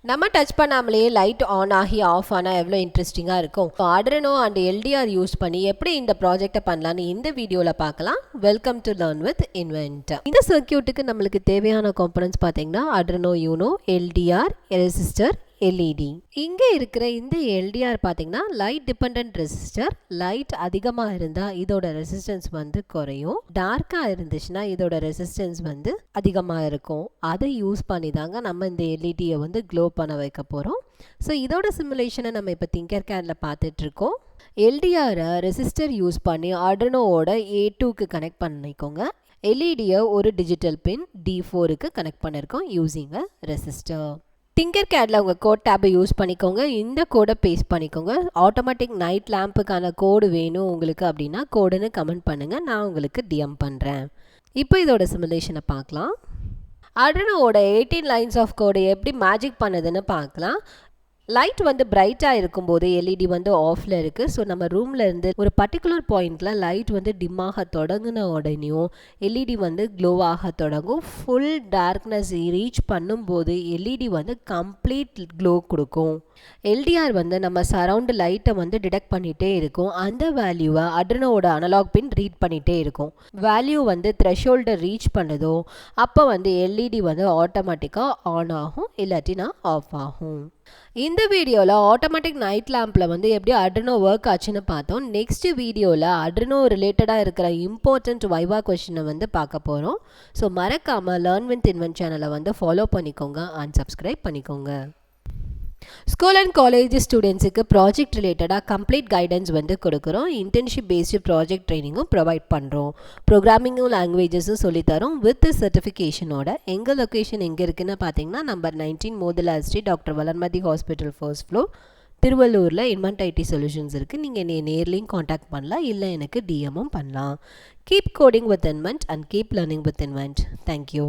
நம்ம touch பண்ணாமலேயே light on ஆகி of ஆனால் எவ்வளோ இன்ட்ரெஸ்டிங்காக இருக்கும். ஆர்டினோ அண்ட் எல்டிஆர் யூஸ் பண்ணி எப்படி இந்த ப்ராஜெக்டை பண்ணலான்னு இந்த வீடியோவில் பார்க்கலாம். Welcome to learn with invent. இந்த சர்க்கியூட்டுக்கு நம்மளுக்கு தேவையான காம்பனன்ட்ஸ் பார்த்தீங்கன்னா Arduino you know, LTR, resistor, LED. இங்கே இருக்கிற இந்த எல்டிஆர் பார்த்தீங்கன்னா லைட் டிபெண்ட் ரெசிஸ்டர். லைட் அதிகமாக இருந்தால் இதோட ரெசிஸ்டன்ஸ் வந்து குறையும், டார்க்காக இருந்துச்சுன்னா இதோட ரெசிஸ்டன்ஸ் வந்து அதிகமாக இருக்கும். அதை யூஸ் பண்ணி தாங்க நம்ம இந்த எல்இடியை வந்து க்ளோ பண்ண வைக்க போகிறோம். ஸோ இதோட சிமுலேஷனை நம்ம இப்போ திங்கர் கேடில் பார்த்துட்ருக்கோம். எல்டிஆரை ரெசிஸ்டர் யூஸ் பண்ணி ஆர்டினோவோட A2க்கு கனெக்ட் பண்ணிக்கோங்க. எல்இடியை ஒரு டிஜிட்டல் பின் D4க்கு கனெக்ட் பண்ணியிருக்கோம் யூஸிங் அ ரெசிஸ்டர். திங்கர் கேடில் உங்கள் கோட் டேப்பை யூஸ் பண்ணிக்கோங்க. இந்த கோடை பேஸ்ட் பண்ணிக்கோங்க. ஆட்டோமேட்டிக் நைட் லேம்புக்கான கோடு வேணும் உங்களுக்கு அப்படின்னா கோடுன்னு கமெண்ட் பண்ணுங்கள், நான் உங்களுக்கு டிஎம் பண்ணுறேன். இப்போ இதோட சிமுலேஷனை பார்க்கலாம். ஆர்டினோவோட 18 லைன்ஸ் ஆஃப் கோடை எப்படி மேஜிக் பண்ணுதுன்னு பார்க்கலாம். லைட் வந்து பிரைட்டாக இருக்கும்போது எல்இடி வந்து ஆஃபில் இருக்குது. ஸோ நம்ம ரூமில் இருந்து ஒரு பர்டிகுலர் பாயிண்டில் லைட் வந்து டிம்மாக தொடங்கின உடனேயும் எல்இடி வந்து க்ளோ ஆக தொடங்கும். ஃபுல் டார்க்னஸ் ரீச் பண்ணும்போது எல்இடி வந்து கம்ப்ளீட் க்ளோ கொடுக்கும். எல்டிஆர் வந்து நம்ம சரவுண்டு லைட்டை வந்து டிடெக்ட் பண்ணிகிட்டே இருக்கும். அந்த வேல்யூவை ஆர்டினோவோட அனலாக் பின் ரீட் பண்ணிகிட்டே இருக்கும். வேல்யூ வந்து த்ரெஷோல்டை ரீச் பண்ணுதோ அப்போ வந்து எல்இடி வந்து ஆட்டோமேட்டிக்காக ஆன் ஆகும், இல்லாட்டினா ஆஃப் ஆகும். இந்த வீடியோவில் ஆட்டோமேட்டிக் நைட் லேம்பில் வந்து எப்படி ஆர்டினோ ஒர்க் ஆச்சுன்னு பார்த்தோம். நெக்ஸ்ட் வீடியோவில் ஆர்டினோ ரிலேட்டடாக இருக்கிற இம்பார்ட்டண்ட் வைவா கொஸ்டினை வந்து பார்க்க போகிறோம். ஸோ மறக்காமல் லேர்ன் வித் இன்வென்ட் சேனலை வந்து ஃபாலோ பண்ணிக்கோங்க அண்ட் சப்ஸ்கிரைப் பண்ணிக்கோங்க. ஸ்கூல் அண்ட் காலேஜ் ஸ்டூடெண்ட்ஸுக்கு ப்ராஜெக்ட் ரிலேட்டடாக கம்ப்ளீட் கைடன்ஸ் வந்து கொடுக்குறோம். இன்டர்ன்ஷிப் பேஸ்டு ப்ராஜெக்ட் ட்ரைனிங்கும் ப்ரொவைட் பண்ணுறோம். ப்ரோக்ராமிங்கும் லாங்குவேஜஸும் சொல்லித்தரோம் வித் சர்டிஃபிகேஷனோட. எங்கள் லொக்கேஷன் எங்கே இருக்குதுன்னு பார்த்தீங்கன்னா number 19 Motila street, doctor Valarmathi hospital, first floor, திருவள்ளூரில். இன்வென்ட் ஐடி சொல்யூஷன்ஸ் இருக்குது. நீங்கள் என்னை நேர்லையும் காண்டாக்ட் பண்ணலாம், இல்லை எனக்கு டிஎம்மும் பண்ணலாம். Keep coding with invent and keep learning with invent. Thank you.